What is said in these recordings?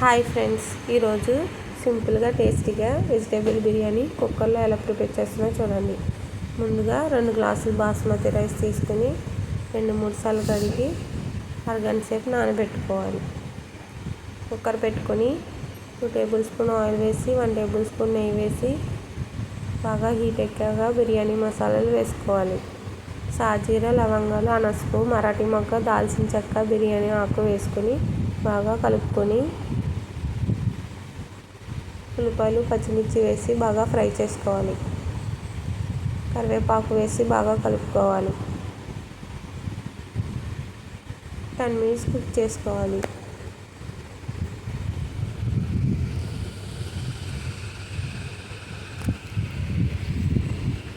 Hi friends, ఈరోజు సింపుల్గా టేస్టీగా వెజిటేబుల్ బిర్యానీ కుక్కర్లో ఎలా ప్రిపేర్ చేస్తున్నా చూడండి. ముందుగా 2 గ్లాసులు బాస్మతి రైస్ తీసుకుని 2-3 సార్లు కడిగి అరగంట సేపు నానబెట్టుకోవాలి. కుక్కర్ పెట్టుకొని 2 టేబుల్ స్పూన్ ఆయిల్ వేసి 1 టేబుల్ స్పూన్ నెయ్యి వేసి బాగా హీట్ ఎక్కాక బిర్యానీ మసాలాలు వేసుకోవాలి. సాజీరా, లవంగాలు, అనసపు, మరాఠీ మొగ్గ, దాల్చిన చెక్క, బిర్యానీ ఆకు వేసుకొని బాగా కలుపుకొని ఉల్లిపాయలు, పచ్చిమిర్చి వేసి బాగా ఫ్రై చేసుకోవాలి. కరివేపాకు వేసి బాగా కలుపుకోవాలి. 10 మినిట్స్ కుక్ చేసుకోవాలి.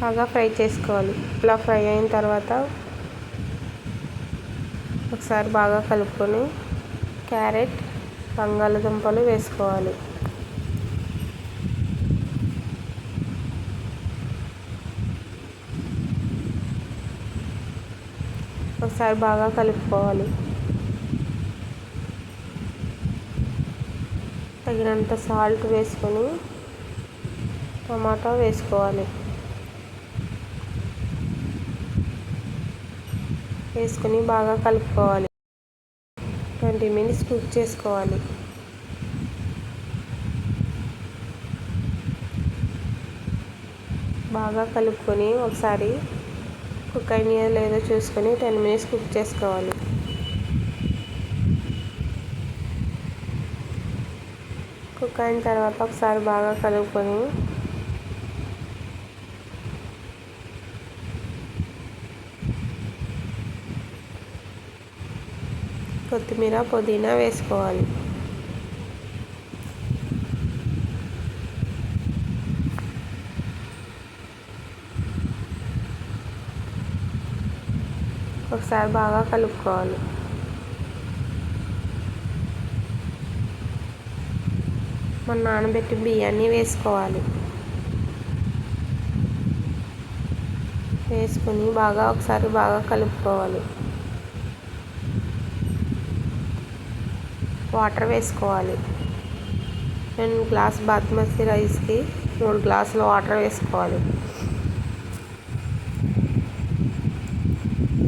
బాగా ఫ్రై చేసుకోవాలి. ఇలా ఫ్రై అయిన తర్వాత ఒకసారి బాగా కలుపుకొని క్యారెట్, బంగాళదుంపలు వేసుకోవాలి. ఒకసారి బాగా కలుపుకోవాలి. తగినంత సాల్ట్ వేసుకొని టమాటా వేసుకోవాలి. వేసుకొని బాగా కలుపుకోవాలి. 20 మినిట్స్ కుక్ చేసుకోవాలి. బాగా కలుపుకొని ఒకసారి కుక్ అయినాయో లేదో చూసుకొని 10 మినిట్స్ కుక్ చేసుకోవాలి. కుక్ అయిన తర్వాత ఒకసారి బాగా కలుపుకొని కొత్తిమీర, పుదీనా వేసుకోవాలి. ఒకసారి బాగా కలుపుకోవాలి. మన నానబెట్టి బియ్యాన్ని వేసుకోవాలి. వేసుకొని ఒకసారి బాగా కలుపుకోవాలి. వాటర్ వేసుకోవాలి. 2 గ్లాస్ బాస్మతి రైస్కి 3 గ్లాసులు వాటర్ వేసుకోవాలి.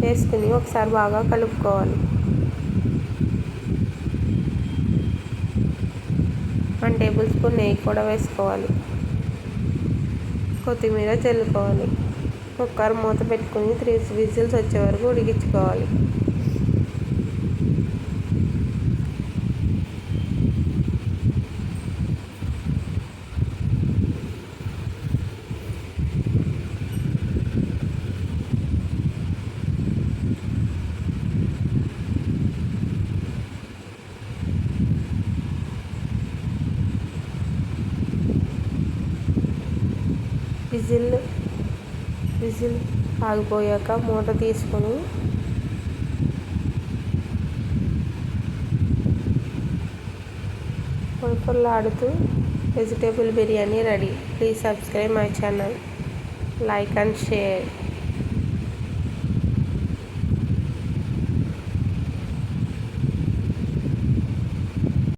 వేసుకుని ఒకసారి బాగా కలుపుకోవాలి. 1 టేబుల్ స్పూన్ నెయ్యి కూడా వేసుకోవాలి. కొత్తిమీర చల్లుకోవాలి. కుక్కర్ మూత పెట్టుకుని 3 విజిల్స్ వచ్చే వరకు ఉడికించుకోవాలి. విజిల్ ఆగిపోయాక మూత తీసుకొని పొలపొలాడుతూ vegetable biryani ready. Please subscribe my channel, like and share.